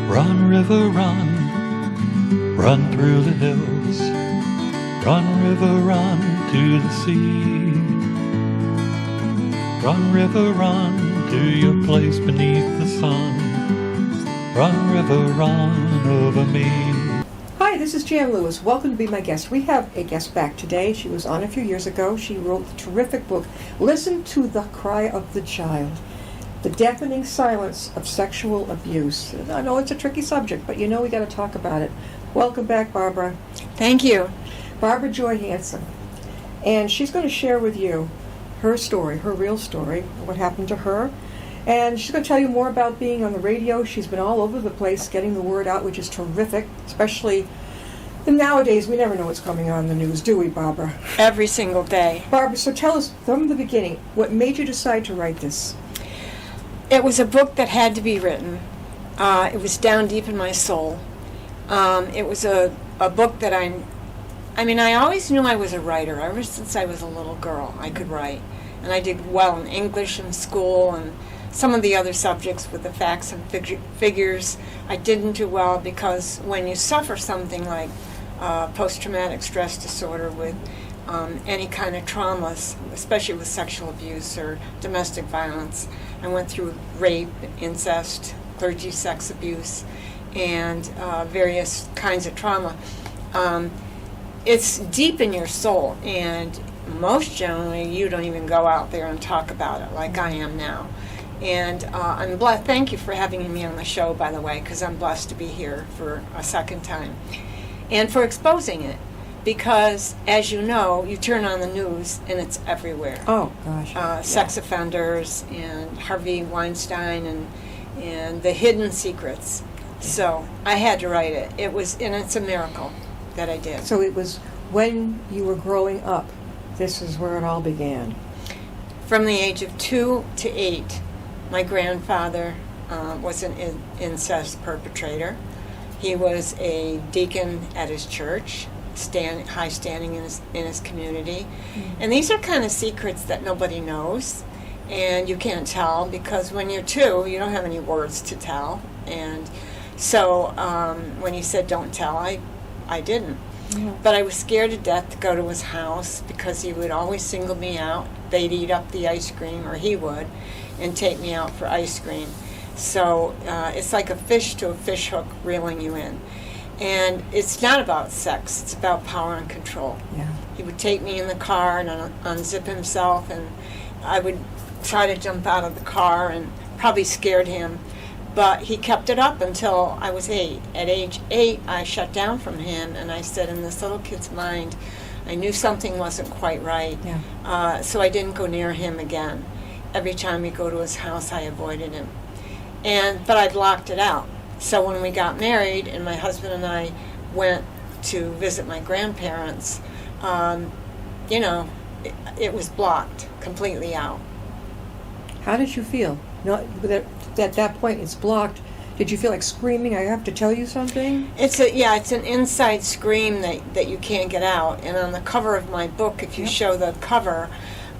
Run, river, run, run through the hills. Run, river, run to the sea. Run, river, run to your place beneath the sun. Run, river, run over me. Hi, this is Jan Lewis. Welcome to be my guest. We have a guest back today. She was on a few years ago. She wrote the terrific book, Listen to the Cry of the Child, The Deafening Silence of Sexual Abuse. I know it's a tricky subject, but you know we got to talk about it. Welcome back, Barbara. Thank you. Barbara Joy Hansen. And she's going to share with you her story, her real story, what happened to her. And she's going to tell you more about being on the radio. She's been all over the place getting the word out, which is terrific, especially nowadays. We never know what's coming on the news, do we, Barbara? Every single day. Barbara, so tell us from the beginning, what made you decide to write this? It was a book that had to be written. It was down deep in my soul. It was a book that I always knew I was a writer. Ever since I was a little girl, I could write. And I did well in English in school and some of the other subjects with the facts and figures. I didn't do well because when you suffer something like post-traumatic stress disorder with any kind of traumas, especially with sexual abuse or domestic violence, I went through rape, incest, clergy sex abuse, and various kinds of trauma. It's deep in your soul, and most generally you don't even go out there and talk about it like I am now. And I'm blessed. Thank you for having me on the show, by the way, because I'm blessed to be here for a second time. And for exposing it, because as you know, you turn on the news and it's everywhere. Oh, gosh. Sex offenders and Harvey Weinstein and the hidden secrets. So I had to write it. And it's a miracle that I did. So it was when you were growing up, this is where it all began. From the age of 2 to 8, my grandfather was an incest perpetrator. He was a deacon at his church, high standing in his community. Mm-hmm. And these are kind of secrets that nobody knows, and you can't tell because when you're 2, you don't have any words to tell. And so when he said don't tell, I didn't. Yeah. But I was scared to death to go to his house because he would always single me out. They'd eat up the ice cream, or he would, and take me out for ice cream. So it's like a fish to a fish hook reeling you in. And it's not about sex, it's about power and control. Yeah. He would take me in the car and unzip himself, and I would try to jump out of the car and probably scared him. But he kept it up until I was 8. At age 8, I shut down from him, and I said, in this little kid's mind, I knew something wasn't quite right. Yeah. So I didn't go near him again. Every time we go to his house, I avoided him. But I blocked it out. So when we got married, and my husband and I went to visit my grandparents, it was blocked completely out. How did you feel? At that point, it's blocked. Did you feel like screaming, I have to tell you something? It's an inside scream that you can't get out. And on the cover of my book, if you show the cover,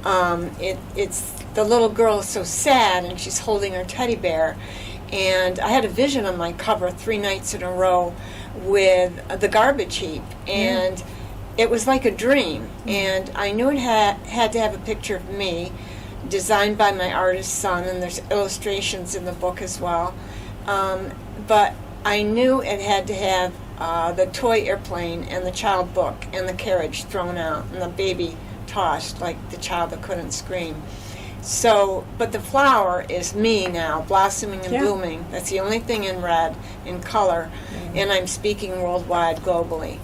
it's the little girl is so sad, and she's holding her teddy bear. And I had a vision on my cover 3 nights in a row with the garbage heap. And it was like a dream. And I knew it had to have a picture of me, designed by my artist son, and there's illustrations in the book as well. But I knew it had to have the toy airplane and the child book and the carriage thrown out and the baby tossed like the child that couldn't scream. So, but the flower is me now, blossoming and blooming. That's the only thing in red, in color, and I'm speaking worldwide, globally.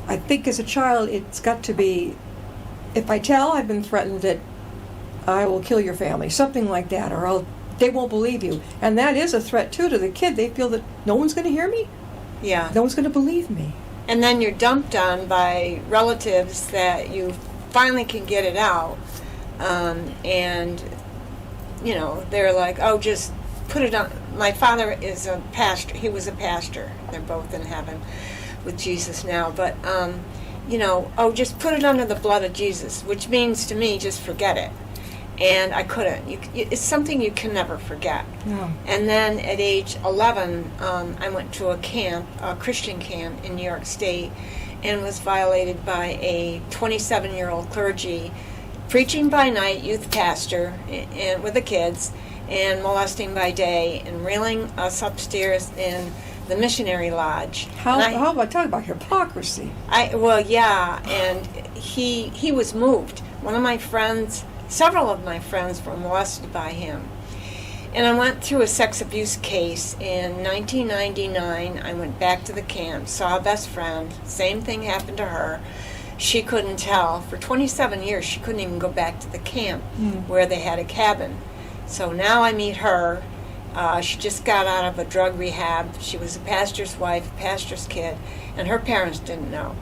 I think as a child, it's got to be, if I tell I've been threatened that I will kill your family, something like that, or they won't believe you. And that is a threat, too, to the kid. They feel that no one's going to hear me. Yeah. No one's going to believe me. And then you're dumped on by relatives that you finally can get it out. And, they're like, oh, just put it on. My father is a pastor. He was a pastor. They're both in heaven with Jesus now. But, just put it under the blood of Jesus, which means to me, just forget it. And I couldn't. It's something you can never forget. No. And then at age 11, I went to a camp, a Christian camp in New York State, and was violated by a 27-year-old clergy, preaching by night, youth pastor, and with the kids, and molesting by day, and reeling us upstairs in the missionary lodge. How about talk about hypocrisy? Well, yeah, and he was moved. One of my friends, several of my friends were molested by him. And I went through a sex abuse case in 1999. I went back to the camp, saw a best friend. Same thing happened to her. She couldn't tell. For 27 years, she couldn't even go back to the camp where they had a cabin. So now I meet her. She just got out of a drug rehab. She was a pastor's wife, a pastor's kid, and her parents didn't know.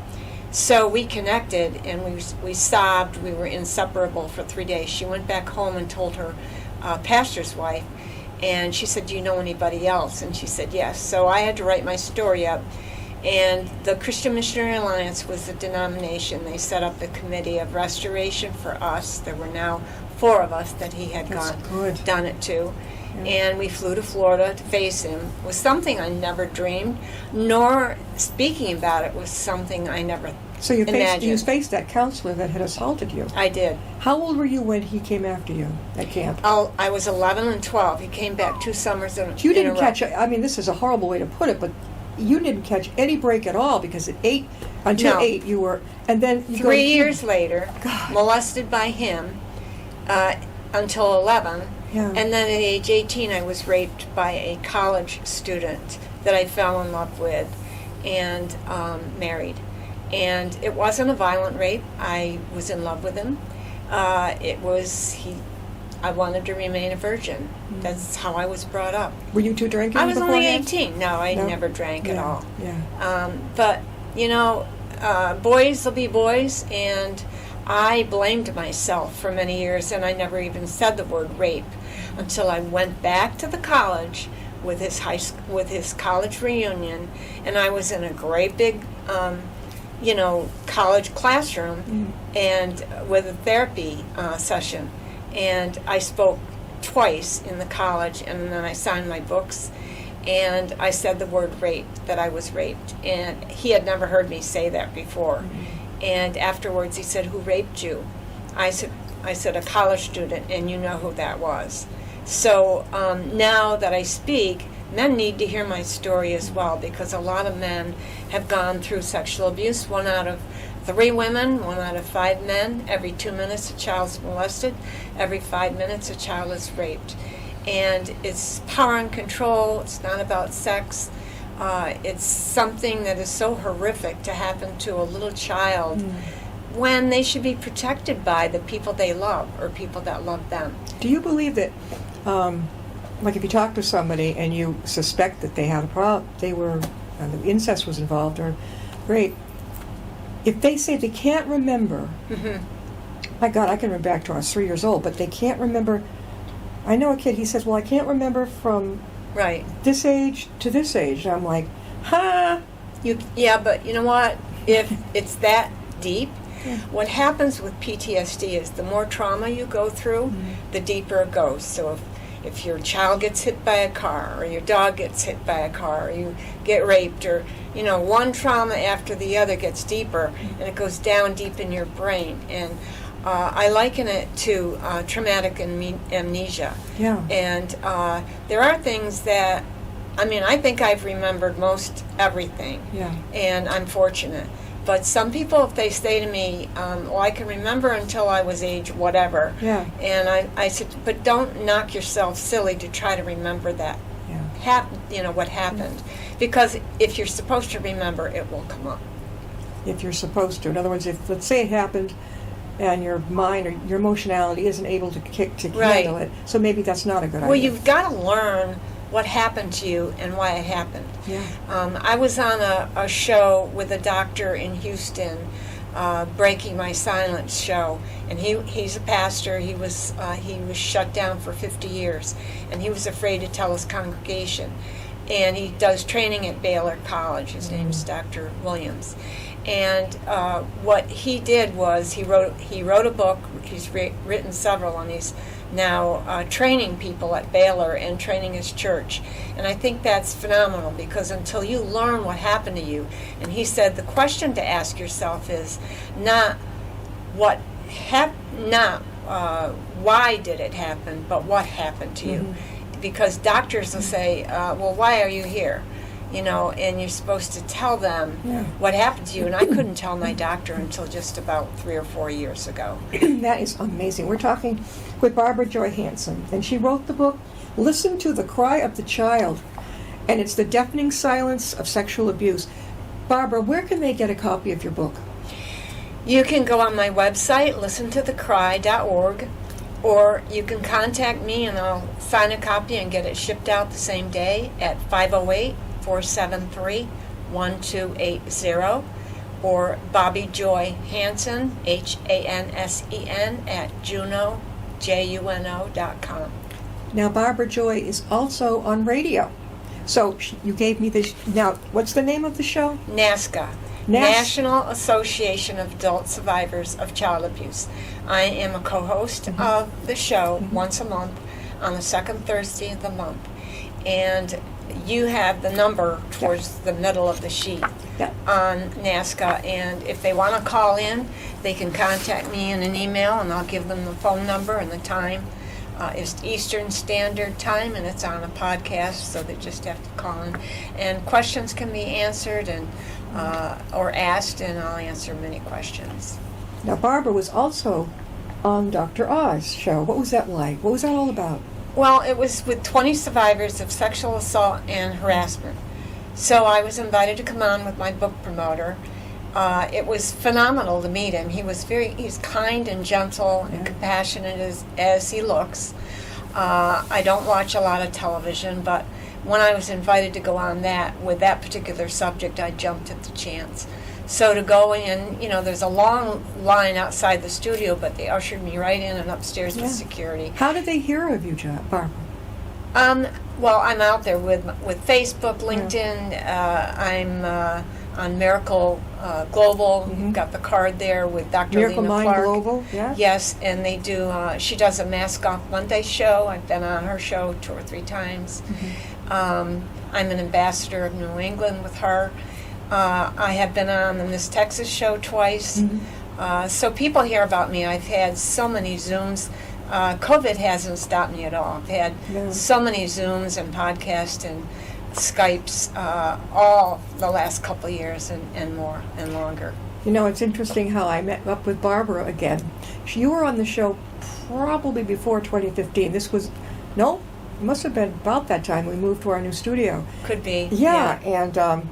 So we connected, and we sobbed. We were inseparable for 3 days. She went back home and told her pastor's wife, and she said, "Do you know anybody else?" And she said, "Yes." So I had to write my story up, and the Christian Missionary Alliance was the denomination. They set up a committee of restoration for us. There were now 4 of us that he had done it to. And we flew to Florida to face him. It was something I never dreamed, nor speaking about it was something I never So you imagined. faced that counselor that had assaulted you. I did. How old were you when he came after you at camp? I was 11 and 12. He came back 2 summers in You didn't a row. catch, I mean, this is a horrible way to put it, but you didn't catch any break at all because at 8, until No. 8 you were, and then you 3 years later, God. molested by him until 11. Yeah. And then at age 18, I was raped by a college student that I fell in love with and married. And it wasn't a violent rape. I was in love with him. I wanted to remain a virgin. That's how I was brought up. Were you two drinking I was only beforehand? 18. No, I No? never drank at all. Yeah. But, boys will be boys, and I blamed myself for many years, and I never even said the word rape until I went back to the college with his college reunion, and I was in a great big, college classroom, and with a therapy session, and I spoke twice in the college, and then I signed my books, and I said the word rape, that I was raped, and he had never heard me say that before. And afterwards he said, "Who raped you?" I said, "A college student," and you know who that was. So now that I speak, men need to hear my story as well, because a lot of men have gone through sexual abuse. 1 out of 3 women, 1 out of 5 men. Every 2 minutes a child is molested. Every 5 minutes a child is raped. And it's power and control. It's not about sex. It's something that is so horrific to happen to a little child when they should be protected by the people they love or people that love them. Do you believe that, like if you talk to somebody and you suspect that they had a problem, the incest was involved or rape, if they say they can't remember, my God, I can remember back to when I was 3 years old, but they can't remember. I know a kid, he says, "Well, I can't remember from this age to this age." And I'm like, Yeah, but you know what? If it's that deep, what happens with PTSD is the more trauma you go through, the deeper it goes. So if your child gets hit by a car, or your dog gets hit by a car, or you get raped, or one trauma after the other gets deeper, and it goes down deep in your brain. And I liken it to traumatic amnesia. Yeah. And there are things that, I think I've remembered most everything. Yeah. And I'm fortunate. But some people, if they say to me, well, I can remember until I was age whatever. Yeah. And I said, but don't knock yourself silly to try to remember that. What happened. Because if you're supposed to remember, it will come up. If you're supposed to. In other words, if, let's say it happened, and your mind or your emotionality isn't able to handle it, so maybe that's not a good idea. Well, you've got to learn what happened to you and why it happened. Yeah. I was on a show with a doctor in Houston, Breaking My Silence show, and he's a pastor. He was shut down for 50 years, and he was afraid to tell his congregation. And he does training at Baylor College. His name's Dr. Williams. And what he did was he wrote a book. He's written several, and he's now training people at Baylor and training his church. And I think that's phenomenal, because until you learn what happened to you, and he said the question to ask yourself is not what not why did it happen, but what happened to you. Because doctors will say, well, why are you here? And you're supposed to tell them what happened to you. And I couldn't tell my doctor until just about 3 or 4 years ago. That is amazing. We're talking with Barbara Joy Hansen, and she wrote the book, Listen to the Cry of the Child, and it's the deafening silence of sexual abuse. Barbara, where can they get a copy of your book? You can go on my website, listentothecry.org, or you can contact me and I'll sign a copy and get it shipped out the same day at 508-473-1280, or Bobby Joy Hansen, Hansen, at juno.com. Now, Barbara Joy is also on radio. So you gave me this. Now, what's the name of the show? NASCA. National Association of Adult Survivors of Child Abuse. I am a co-host of the show once a month on the second Thursday of the month. And you have the number towards the middle of the sheet on NASCA. And if they want to call in, they can contact me in an email, and I'll give them the phone number and the time. It's Eastern Standard Time, and it's on a podcast, so they just have to call in. And questions can be answered and or asked, and I'll answer many questions. Now, Barbara was also on Dr. Oz show. What was that like? What was that all about? Well, it was with 20 survivors of sexual assault and harassment. So I was invited to come on with my book promoter. It was phenomenal to meet him. He's kind and gentle and compassionate as he looks. I don't watch a lot of television, but when I was invited to go on with that particular subject, I jumped at the chance. So to go in, there's a long line outside the studio, but they ushered me right in and upstairs with security. How did they hear of you, Barbara? Well, I'm out there with Facebook, LinkedIn. I'm on Miracle Global. Got the card there with Dr. Miracle Lena Mind Clark. Global, yeah. Yes, and they do. She does a Mask Off Monday show. I've been on her show 2 or 3 times. I'm an ambassador of New England with her. I have been on the Miss Texas show twice. So people hear about me. I've had so many Zooms. COVID hasn't stopped me at all. I've had so many Zooms and podcasts and Skypes all the last couple of years and more and longer. It's interesting how I met up with Barbara again. You were on the show probably before 2015. It must have been about that time we moved to our new studio. Could be. Yeah. And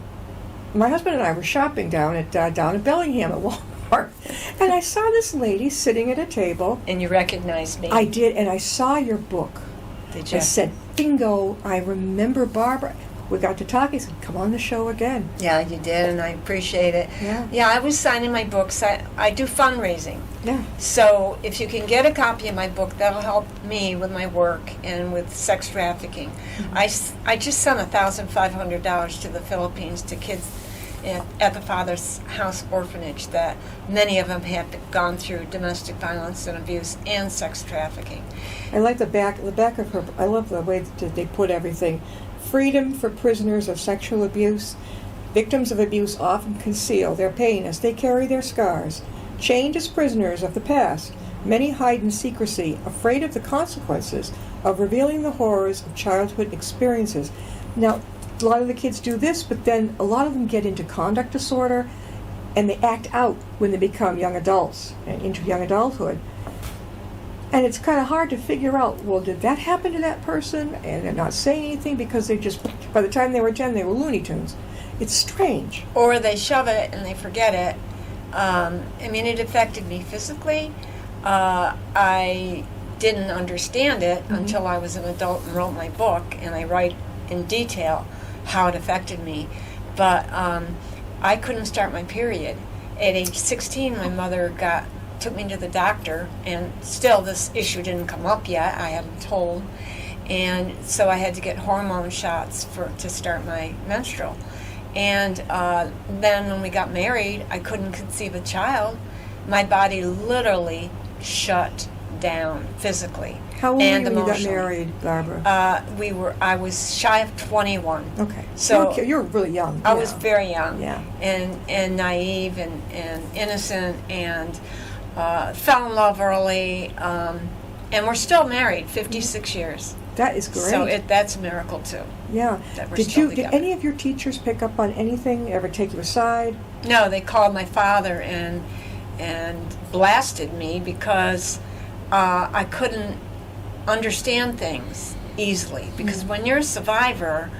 my husband and I were shopping down at Bellingham at Walmart, and I saw this lady sitting at a table. And you recognized me. I did, and I saw your book. Did you? I said, bingo, I remember Barbara. We got to talk. He said, come on the show again. Yeah, you did, and I appreciate it. Yeah, I was signing my books. I do fundraising. Yeah. So if you can get a copy of my book, that'll help me with my work and with sex trafficking. I just sent $1,500 to the Philippines to kids at the Father's House Orphanage, that many of them have gone through domestic violence and abuse and sex trafficking. I like the back of her. I love the way that they put everything. Freedom for prisoners of sexual abuse. Victims of abuse often conceal their pain as they carry their scars. Chained as prisoners of the past, many hide in secrecy, afraid of the consequences of revealing the horrors of childhood experiences. Now, a lot of the kids do this, but then a lot of them get into conduct disorder, and they act out when they become young adults and into young adulthood. And it's kind of hard to figure out, well, did that happen to that person? And they're not saying anything because they just, by the time they were 10, they were Looney Tunes. It's strange. Or they shove it and they forget it. It affected me physically. I didn't understand it until I was an adult and wrote my book, and I write in detail how it affected me. But I couldn't start my period. At age 16, my mother took me to the doctor, and still this issue didn't come up yet. I hadn't told, and so I had to get hormone shots to start my menstrual. And then when we got married, I couldn't conceive a child. My body literally shut down physically How old were and you when you got emotionally. married, Barbara? I was shy of 21. Okay. So you're really young. I yeah. was very young, Yeah. and naive and innocent, and fell in love early, and we're still married 56 years. That is great. So that's a miracle too. Yeah. That we're Did still Did together. any of your teachers pick up on anything? Ever take you aside? No, they called my father and blasted me because I couldn't understand things easily. Because when you're a survivor,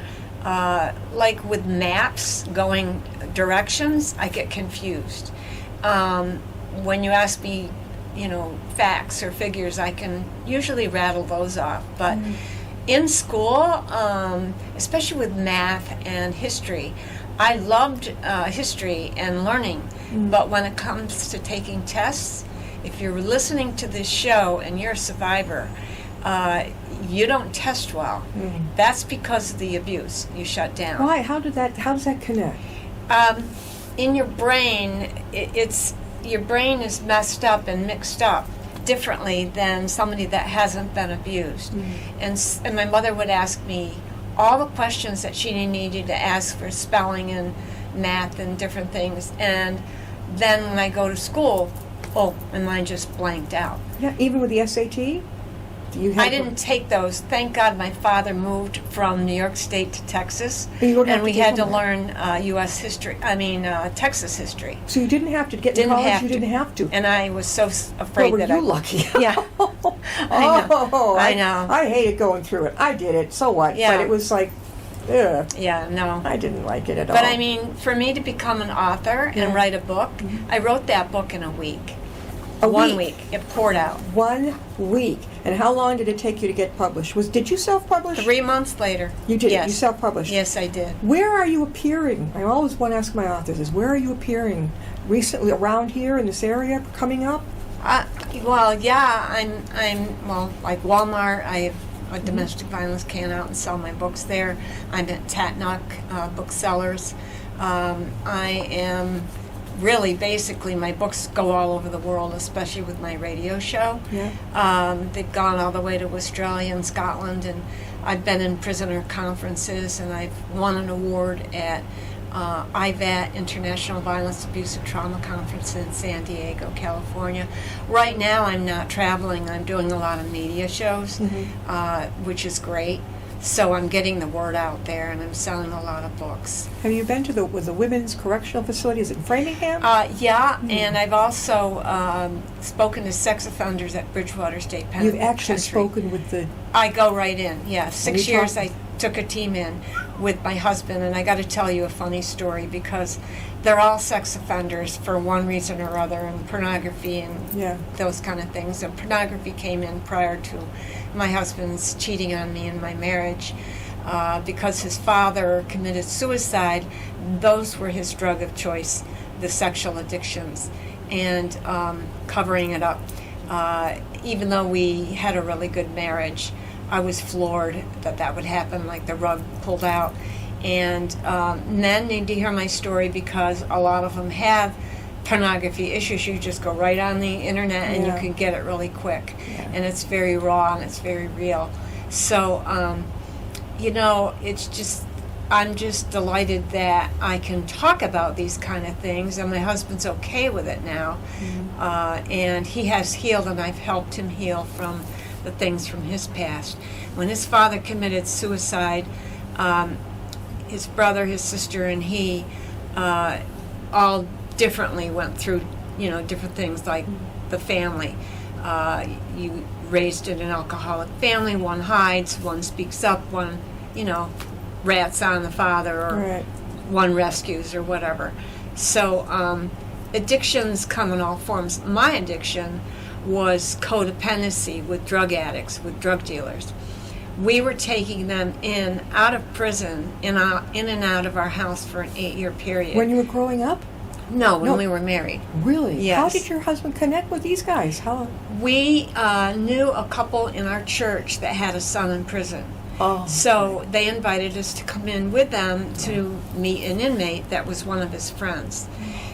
like with maps going directions, I get confused. When you ask me, facts or figures, I can usually rattle those off. But in school, especially with math and history, I loved history and learning. But when it comes to taking tests, if you're listening to this show and you're a survivor, you don't test well. That's because of the abuse. You shut down. Why? How does that connect? In your brain, your brain is messed up and mixed up differently than somebody that hasn't been abused. And my mother would ask me all the questions that she needed to ask for spelling and math and different things. And then when I go to school, my mind just blanked out. Yeah, even with the SAT? I didn't take those. Thank God my father moved from New York State to Texas, and we had to learn U.S. history. Texas history. So you didn't have to get to college. You didn't have to. And I was so afraid were that you lucky? Yeah. I know. I hated going through it. I did it. So what? Yeah. But it was like, ugh. Yeah, no. I didn't like it at all. But for me to become an author and write a book, I wrote that book in a week. One week. It poured out. 1 week. And how long did it take you to get published? Did you self-publish? 3 months later. You did. Yes. You self-published. Yes, I did. Where are you appearing? I always want to ask my authors is where are you appearing recently around here in this area coming up? Well, yeah, I'm like Walmart. I have a domestic violence can out and sell my books there. I'm at Tatnock Booksellers. I am really, basically, my books go all over the world, especially with my radio show. Yeah. They've gone all the way to Australia and Scotland, and I've been in prisoner conferences, and I've won an award at IVAT, International Violence, Abuse, and Trauma Conference in San Diego, California. Right now, I'm not traveling. I'm doing a lot of media shows, which is great. So I'm getting the word out there, and I'm selling a lot of books. Have you been to the Women's Correctional Facilities in Framingham? Yeah, and I've also spoken to sex offenders at Bridgewater State Penitentiary. You've actually spoken with the... I go right in, yeah. 6 you years talk- I took a team in with my husband, and I got to tell you a funny story because they're all sex offenders for one reason or other, and pornography and those kind of things. And pornography came in prior to my husband's cheating on me in my marriage. Because his father committed suicide, those were his drug of choice, the sexual addictions, and covering it up. Even though we had a really good marriage, I was floored that would happen, like the rug pulled out. And men need to hear my story because a lot of them have pornography issues. You just go right on the internet and you can get it really quick. And it's very raw and it's very real. So, it's just, I'm just delighted that I can talk about these kind of things, and my husband's okay with it now. And he has healed, and I've helped him heal from the things from his past. When his father committed suicide, his brother, his sister, and he all differently went through, different things like the family. You raised in an alcoholic family, one hides, one speaks up, one, rats on the father, or one rescues or whatever. So addictions come in all forms. My addiction was codependency with drug addicts, with drug dealers. We were taking them out of prison, in and out of our house for an 8-year period. When you were growing up? No, when we were married. Really? Yes. How did your husband connect with these guys? How? We knew a couple in our church that had a son in prison. Oh. So they invited us to come in with them to meet an inmate that was one of his friends.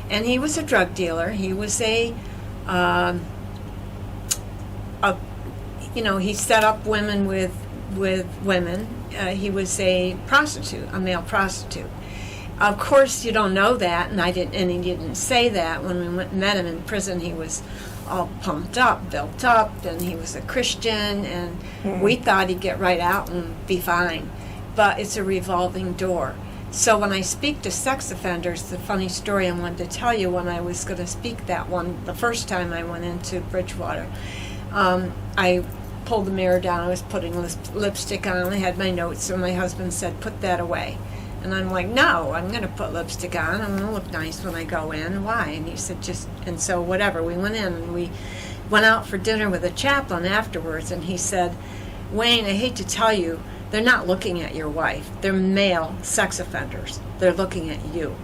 And he was a drug dealer. He was he set up women with women. He was a prostitute, a male prostitute. Of course, you don't know that, and he didn't say that. When we went and met him in prison, he was all pumped up, built up, and he was a Christian, and we thought he'd get right out and be fine. But it's a revolving door. So when I speak to sex offenders, the funny story I wanted to tell you, when I was going to speak the first time I went into Bridgewater, I pulled the mirror down, I was putting lipstick on, I had my notes, and my husband said, put that away. And I'm like, no, I'm going to put lipstick on. I'm going to look nice when I go in. Why? And he said, and so whatever. We went in, and we went out for dinner with a chaplain afterwards, and he said, Wayne, I hate to tell you, they're not looking at your wife. They're male sex offenders. They're looking at you.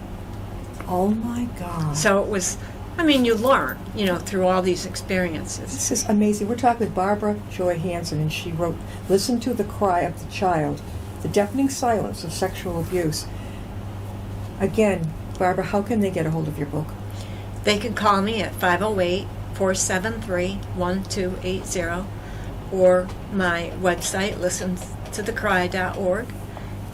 Oh, my God. So it was, you learn, through all these experiences. This is amazing. We're talking with Barbara Joy Hansen, and she wrote, Listen to the Cry of the Child, The Deafening Silence of Sexual Abuse. Again, Barbara, how can they get a hold of your book? They can call me at 508-473-1280 or my website, listentothecry.org.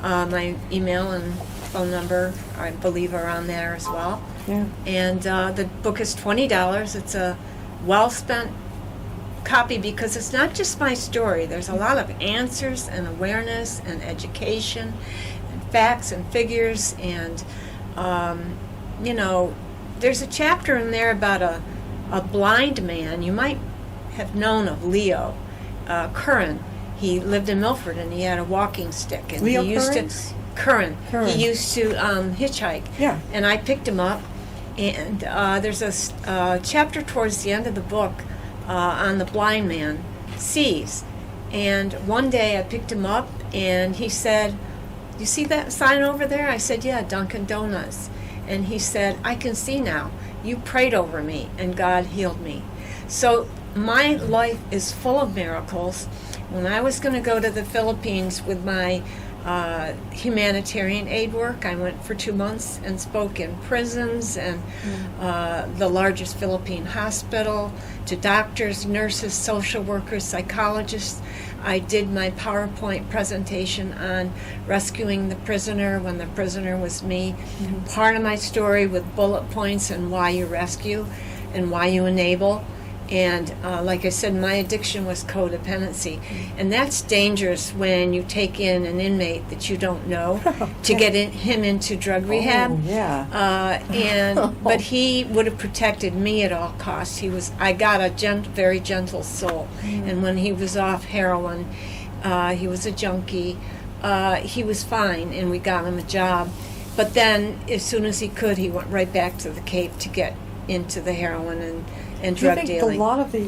My email and phone number, I believe, are on there as well. Yeah. And the book is $20. It's a well-spent copy because it's not just my story. There's a lot of answers and awareness and education and facts and figures and there's a chapter in there about a blind man. You might have known of Leo Curran. He lived in Milford and he had a walking stick, and Leo he used Curran? Curran. He used to hitchhike. Yeah. And I picked him up, and there's a chapter towards the end of the book on the blind man sees. And one day I picked him up, and he said, "You see that sign over there?" I said, "Yeah, Dunkin' Donuts." And he said, "I can see now. You prayed over me, and God healed me." So my life is full of miracles. When I was going to go to the Philippines with my humanitarian aid work, I went for 2 months and spoke in prisons and the largest Philippine hospital, to doctors, nurses, social workers, psychologists. I did my PowerPoint presentation on rescuing the prisoner when the prisoner was me. Part of my story with bullet points and why you rescue and why you enable. And like I said, my addiction was codependency. And that's dangerous when you take in an inmate that you don't know to get him into drug rehab. Oh, yeah. But he would have protected me at all costs. I got a very gentle soul. And when he was off heroin, he was a junkie. He was fine, and we got him a job. But then, as soon as he could, he went right back to the Cape to get into the heroin and drug dealing. dealing. A lot of the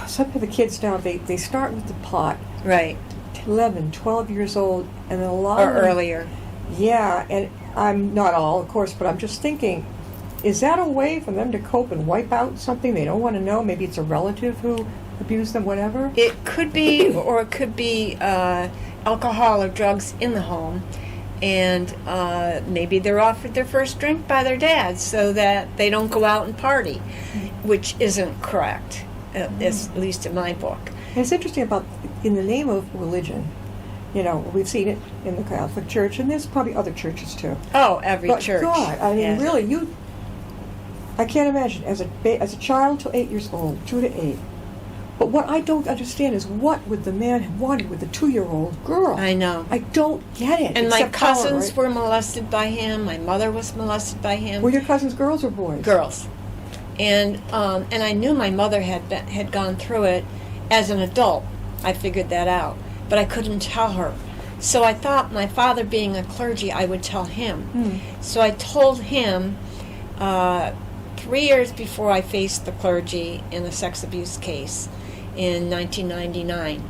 some of the kids now, they start with the pot, Right. 11, 12 years old, and a lot Or of them, earlier. Yeah, and I'm not all, of course, but I'm just thinking, is that a way for them to cope and wipe out something they don't want to know? Maybe it's a relative who abused them, whatever. It could be, or it could be alcohol or drugs in the home. And maybe they're offered their first drink by their dad so that they don't go out and party, which isn't correct, at least in my book. And it's interesting about, in the name of religion, we've seen it in the Catholic Church, and there's probably other churches too. Oh, every But church. God, I mean, Yes. really, I can't imagine, as a child till 8 years old, 2 to 8. But what I don't understand is, what would the man have wanted with a 2-year-old girl? I know. I don't get it. And my except power, cousins right? were molested by him. My mother was molested by him. Were your cousins girls or boys? Girls. And I knew my mother had gone through it as an adult. I figured that out. But I couldn't tell her. So I thought, my father being a clergy, I would tell him. So I told him 3 years before I faced the clergy in a sex abuse case in 1999.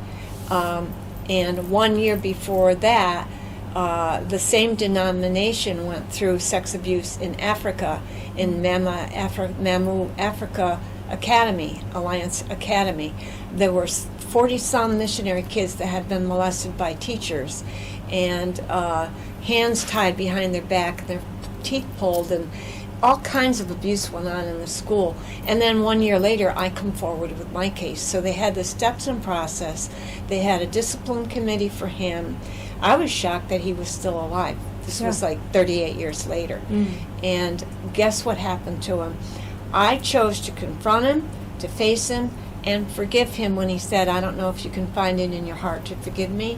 And 1 year before that, the same denomination went through sex abuse in Africa, in Mamu, Africa, academy, Alliance Academy. There were 40-some missionary kids that had been molested by teachers, and hands tied behind their back, their teeth pulled, and all kinds of abuse went on in the school. And then 1 year later, I come forward with my case. So they had the steps and process. They had a discipline committee for him. I was shocked that he was still alive. This was like 38 years later. And guess what happened to him? I chose to confront him, to face him, and forgive him when he said, I don't know if you can find it in your heart to forgive me.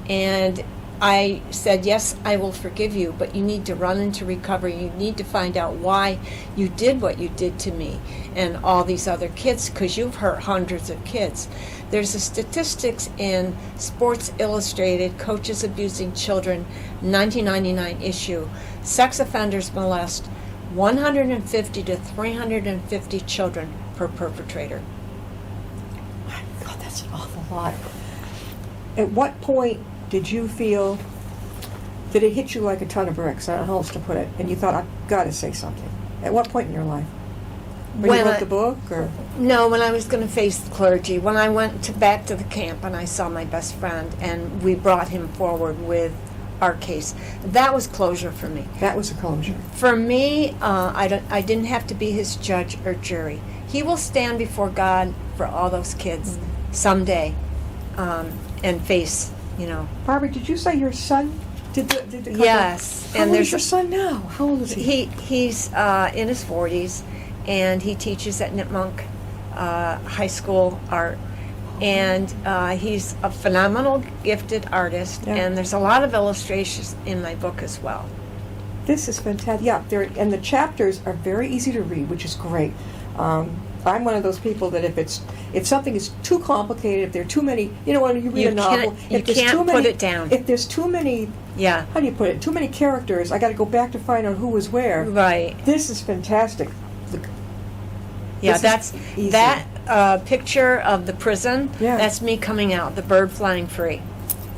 And I said, yes, I will forgive you, but you need to run into recovery. You need to find out why you did what you did to me and all these other kids, because you've hurt hundreds of kids. There's a statistics in Sports Illustrated, Coaches Abusing Children, 1999 issue. Sex offenders molest 150 to 350 children per perpetrator. My God, that's an awful lot. At what point did you feel, did it hit you like a ton of bricks? I don't know how else to put it. And you thought, I've got to say something. At what point in your life? When you wrote the book? Or? No, when I was going to face the clergy. When I went back to the camp and I saw my best friend and we brought him forward with our case. That was closure for me. That was a closure. For me, I didn't have to be his judge or jury. He will stand before God for all those kids someday and face, Barbara, did you say your son did the cover? Yes. How old is your son now? How old is he? He's in his 40s, and he teaches at Nipmunk High School art. And he's a phenomenal, gifted artist, and there's a lot of illustrations in my book as well. This is fantastic. Yeah, and the chapters are very easy to read, which is great. I'm one of those people that if something is too complicated, if there are too many, when you read a novel, you can't put it down. If there's too many, how do you put it? Too many characters. I got to go back to find out who was where. Right. This is fantastic. That picture of the prison. Yeah. That's me coming out. The bird flying free,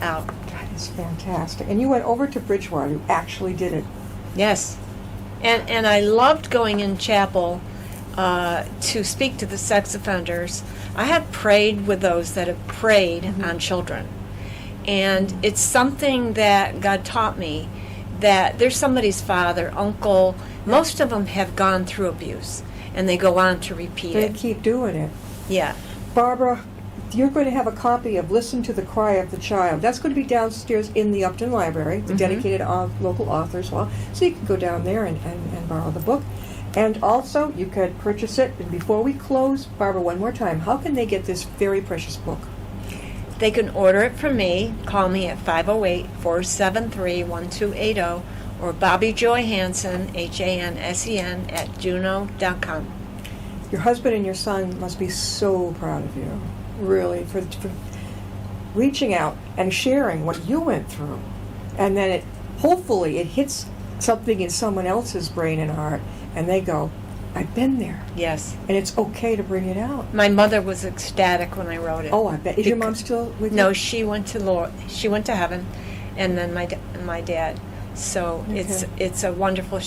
out. That is fantastic. And you went over to Bridgewater. You actually did it. Yes, and I loved going in chapel to speak to the sex offenders. I had prayed with those that have preyed on children. And it's something that God taught me, that there's somebody's father, uncle, most of them have gone through abuse, and they go on to repeat it. They keep doing it. Yeah. Barbara, you're going to have a copy of Listen to the Cry of the Child. That's going to be downstairs in the Upton Library, the dedicated local authors hall. So you can go down there and borrow the book. And also, you could purchase it. And before we close, Barbara, one more time, how can they get this very precious book? They can order it from me. Call me at 508-473-1280 or Bobby Joy Hansen, Hansen, at juno.com. Your husband and your son must be so proud of you, really, for reaching out and sharing what you went through. And then hopefully it hits something in someone else's brain and heart, and they go, I've been there. Yes. And it's okay to bring it out. My mother was ecstatic when I wrote it. Oh, I bet. Is your mom still with you? No, she went to heaven, and then my dad. So it's a wonderful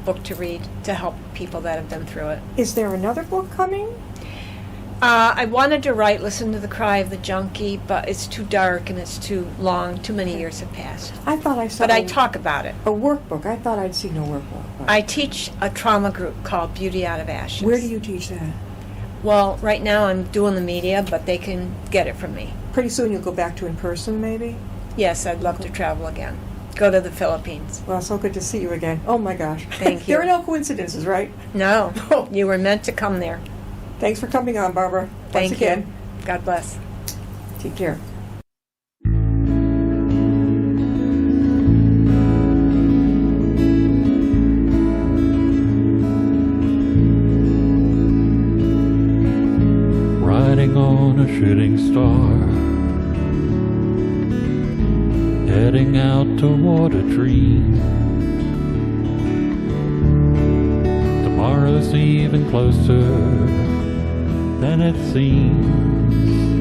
book to read to help people that have been through it. Is there another book coming? I wanted to write Listen to the Cry of the Junkie, but it's too dark and it's too long. Too many years have passed. I thought I saw. But I talk about it. A workbook. I thought I'd seen a workbook. I teach a trauma group called Beauty Out of Ashes. Where do you teach that? Well, right now I'm doing the media, but they can get it from me. Pretty soon you'll go back to in person, maybe? Yes, I'd love to travel again. Go to the Philippines. Well, so good to see you again. Oh my gosh. Thank you. There are no coincidences, right? No. You were meant to come there. Thanks for coming on, Barbara. Thank Once again. you. God bless. Take care. Riding on a shooting star, heading out toward a dream. Tomorrow's even closer than it seems.